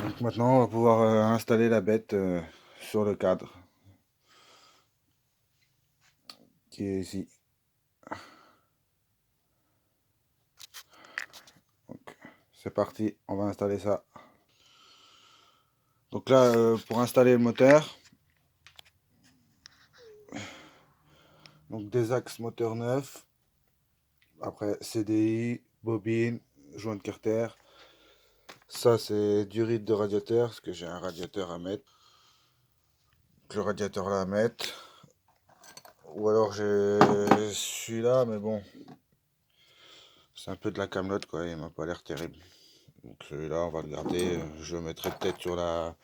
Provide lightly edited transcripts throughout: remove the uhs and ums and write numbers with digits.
Donc maintenant, on va pouvoir installer la bête sur le cadre qui est ici. C'est parti, on va installer ça. Donc là, pour installer le moteur, donc des axes moteur neufs, après CDI, bobine, joint de Carter. Ça c'est du ride de radiateur, parce que j'ai un radiateur à mettre. Donc, le radiateur là à mettre. Ou alors j'ai celui-là, mais bon, c'est un peu de la camelote quoi, il m'a pas l'air terrible. Donc celui-là on va le garder, je le mettrai peut-être sur la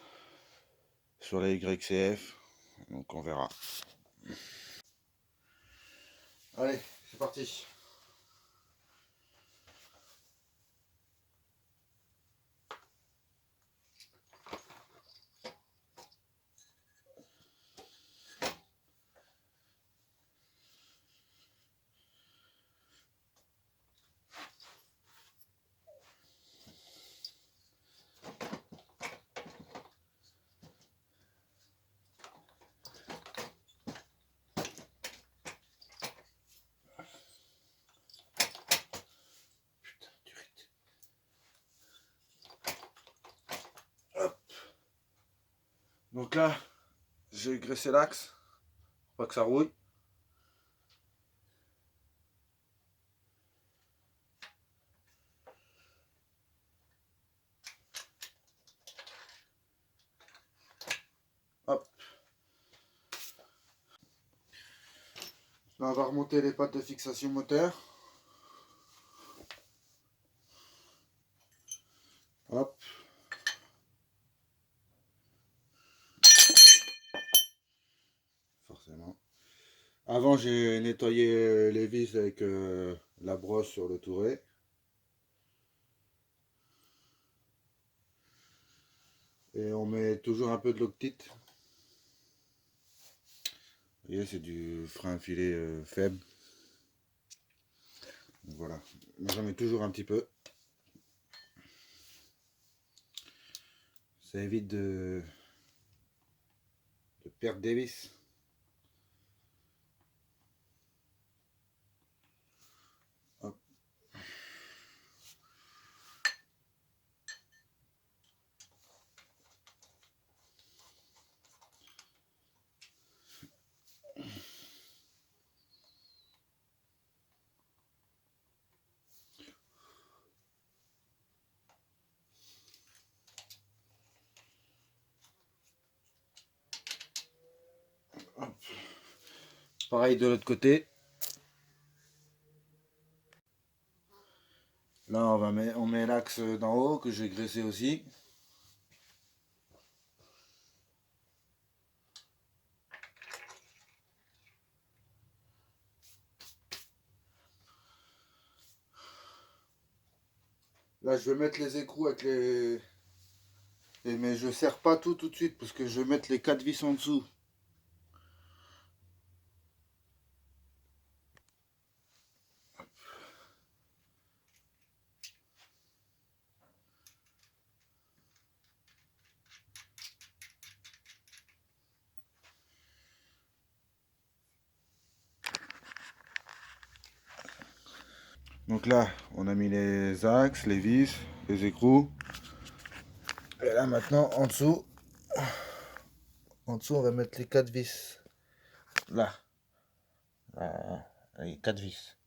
YCF, donc on verra. Allez, c'est parti. Hop. Donc là, j'ai graissé l'axe, pour pas que ça rouille. Hop. Là, on va remonter les pattes de fixation moteur. Hop. Forcément. Avant, j'ai nettoyé les vis avec la brosse sur le touret. Et on met toujours un peu de loctite. Vous voyez, c'est du frein filet faible. Donc voilà, j'en mets toujours un petit peu. Ça évite de perdre des vis. Hop. Hop. Pareil de l'autre côté. Là, on met l'axe d'en haut que j'ai graissé aussi. Là, je vais mettre les écrous avec les... mais je ne serre pas tout de suite parce que je vais mettre les 4 vis en dessous. Donc là, on a mis les axes, les vis, les écrous. Et là, maintenant, en dessous, on va mettre les 4 vis. Là. Les 4 vis.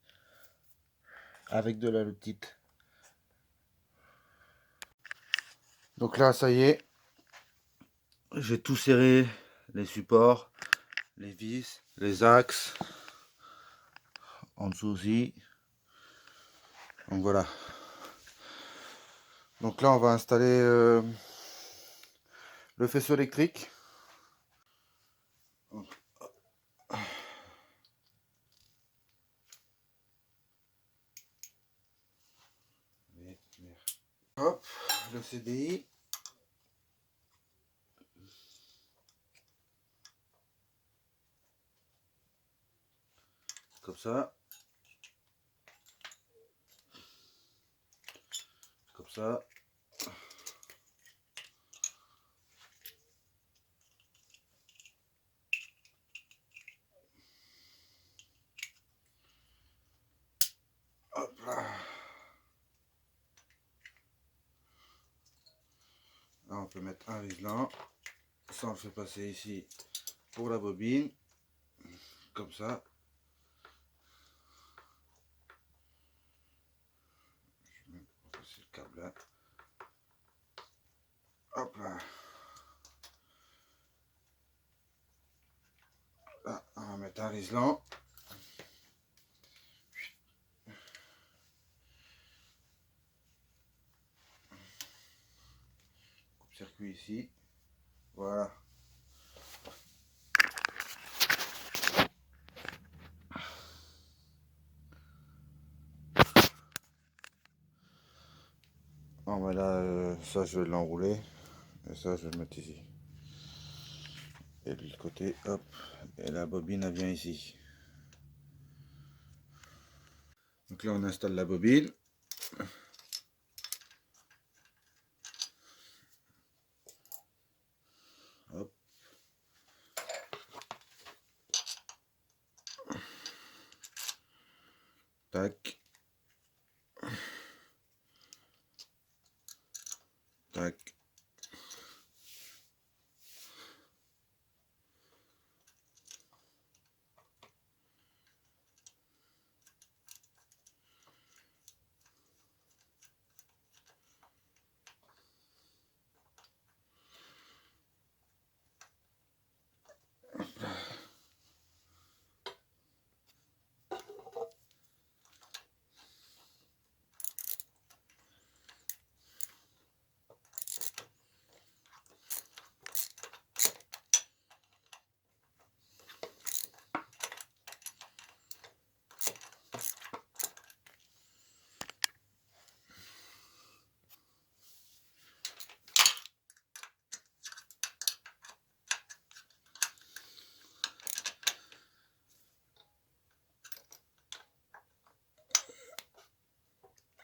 Avec de la loctite. Donc là, ça y est. J'ai tout serré. Les supports, les vis, les axes. En dessous aussi. Donc voilà. Donc là, on va installer le faisceau électrique. Hop, le CDI. Comme ça. Comme ça. on peut mettre un Riesling. Ça, on le fait passer ici pour la bobine. Comme ça. Je vais passer le câble là. Hop là. Là, on va mettre un Riesling. Coupe-circuit ici. Voilà. Bon, ben là, ça je vais l'enrouler. Et ça je vais le mettre ici. Et de l'autre côté, hop. Et la bobine elle vient ici. Donc là on installe la bobine. Hop. Tac. Tac.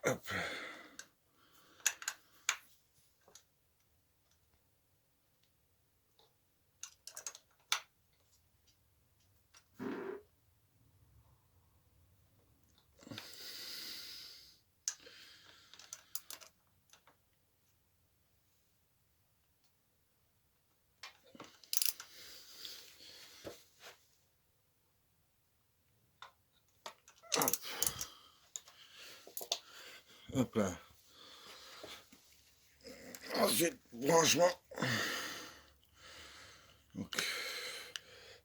Hop. Hop là. Ensuite, branchement. Donc,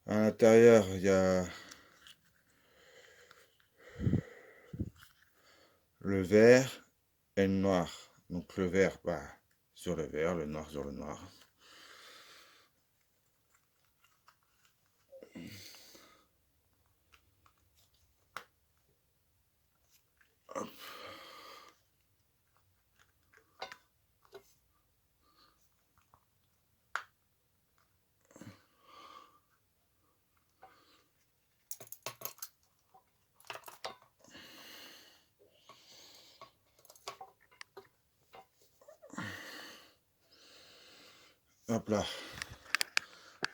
à l'intérieur, il y a le vert et le noir. Donc le vert, bah, sur le vert, le noir sur le noir. Hop. Hop là.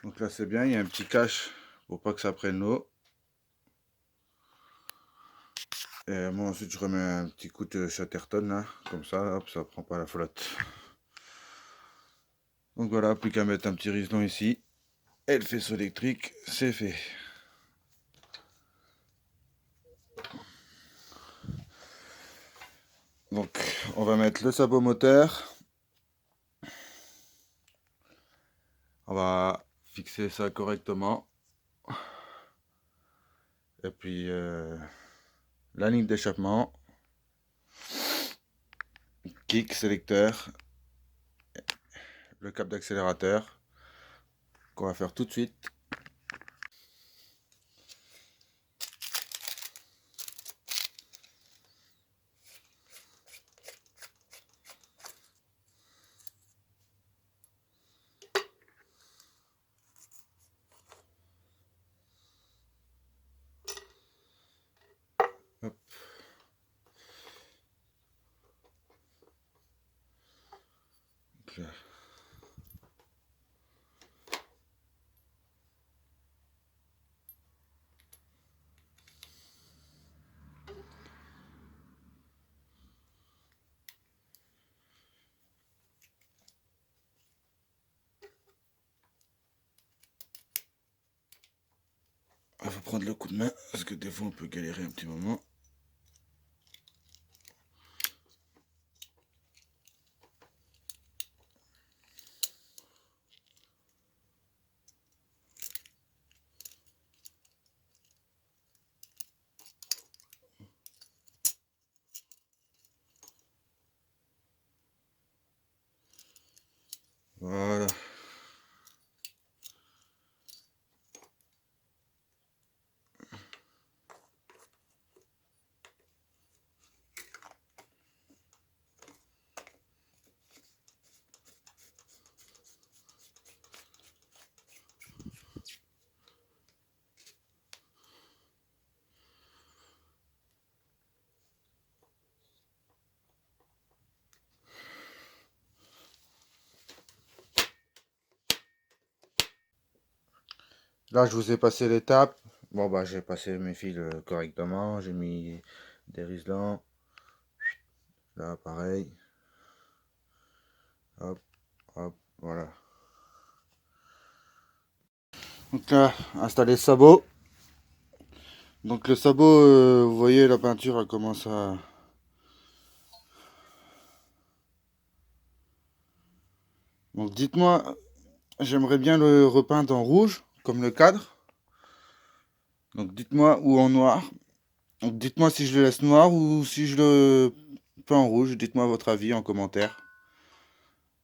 Donc là c'est bien, il y a un petit cache pour pas que ça prenne l'eau. Et moi ensuite je remets un petit coup de Chatterton là, comme ça, hop, ça prend pas la flotte. Donc voilà, plus qu'à mettre un petit Riesling ici. Et le faisceau électrique, c'est fait. Donc on va mettre le sabot moteur. On va fixer ça correctement. Et puis la ligne d'échappement. Kick, sélecteur. Le câble d'accélérateur. Qu'on va faire tout de suite. Hop. Donc là. prendre le coup de main, parce que des fois on peut galérer un petit moment. Voilà. Là, je vous ai passé l'étape. Bon, bah, j'ai passé mes fils correctement. J'ai mis des riselants. Là, pareil. Hop, hop, voilà. Donc là, installer le sabot. Donc le sabot, vous voyez, la peinture, elle commence à... Donc dites-moi, j'aimerais bien le repeindre en rouge, comme le cadre. Donc dites-moi, ou en noir. Donc dites-moi si je le laisse noir ou si je le peins en rouge. Dites-moi votre avis en commentaire.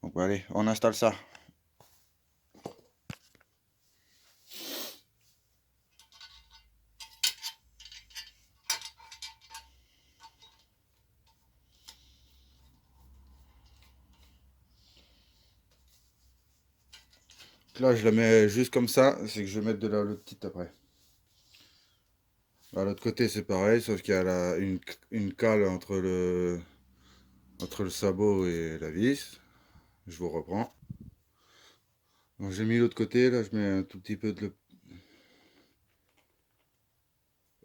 Donc allez, on installe ça. Là, je le mets juste comme ça. C'est que je vais mettre de la petite après. À l'autre côté, c'est pareil, sauf qu'il y a une cale entre le sabot et la vis. Je vous reprends. Donc j'ai mis l'autre côté, là je mets un tout petit peu de...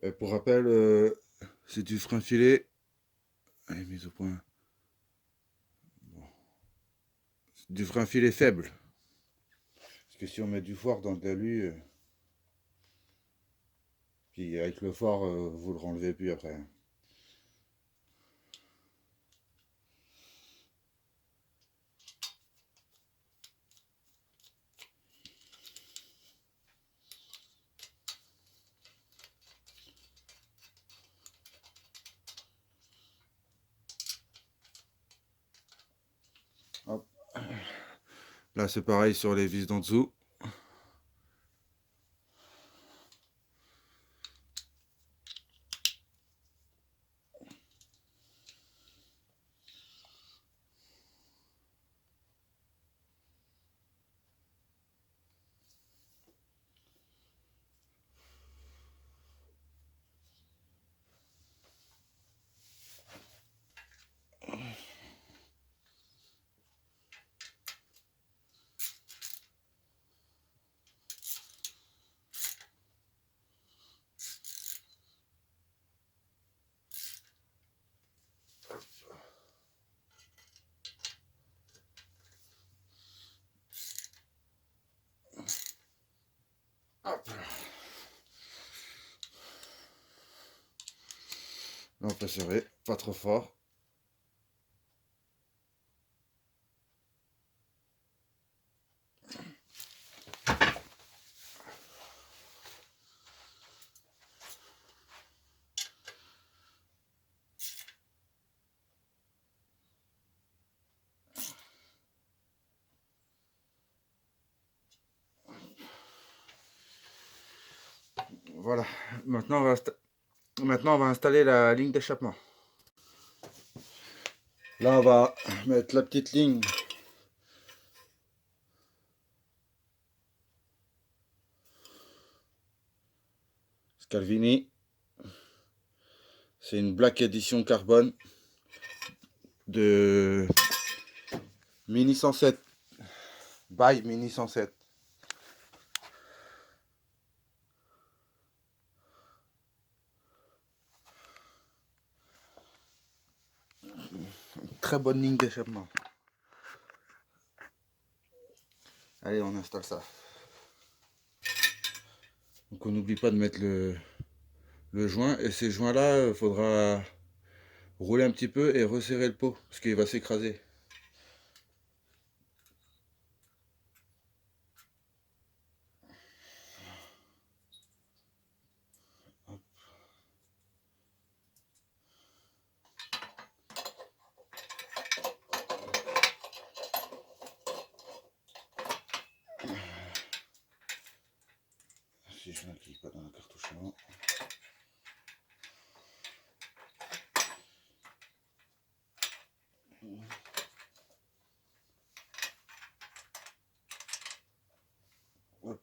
Et pour rappel, c'est du frein filet. Allez, mise au point. Bon. Du frein filet faible. Parce que si on met du fort dans le talus, puis avec le fort, vous le renlevez plus après. Hop. Là c'est pareil sur les vis d'en dessous. Hop. Là on peut serrer, pas trop fort. Voilà, maintenant on va installer la ligne d'échappement. Là on va mettre la petite ligne Scalvini. C'est une Black Edition carbone de Mini 107. By Mini 107. Très bonne ligne d'échappement. Allez, on installe ça. Donc on n'oublie pas de mettre le joint. Et ces joints-là, il faudra rouler un petit peu et resserrer le pot, parce qu'il va s'écraser. Si je n'incline pas dans la cartouche avant. Hop.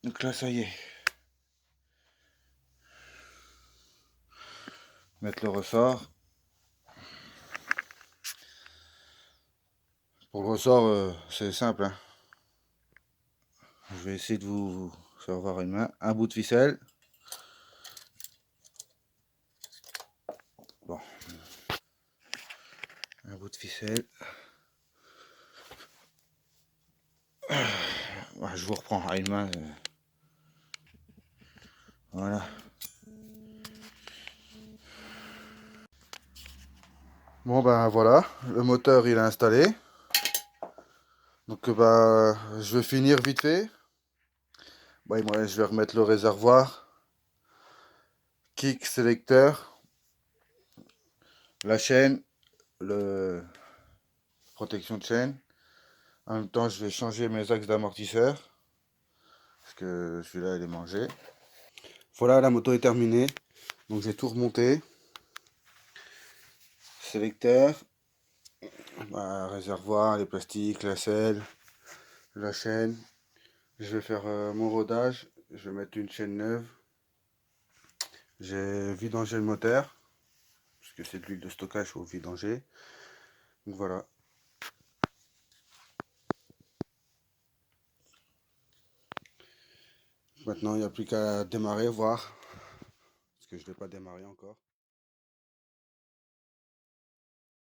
Donc là, ça y est. Mettre le ressort. Pour le ressort, c'est simple, hein. Je vais essayer de vous faire voir une main. Un bout de ficelle. Bon. Un bout de ficelle. Ouais, je vous reprends à une main. Voilà. Bon ben voilà, le moteur il est installé. Donc bah je vais finir vite fait. Bon, je vais remettre le réservoir, kick sélecteur, la chaîne, le protection de chaîne. En même temps je vais changer mes axes d'amortisseur, parce que celui-là il est mangé. Voilà, la moto est terminée. Donc j'ai tout remonté. Sélecteur, bah, réservoir, les plastiques, la selle, la chaîne. Je vais faire mon rodage. Je vais mettre une chaîne neuve. J'ai vidangé le moteur, parce que c'est de l'huile de stockage au vidanger. Donc voilà. Maintenant, il n'y a plus qu'à démarrer, voir. Parce que je ne l'ai pas démarré encore.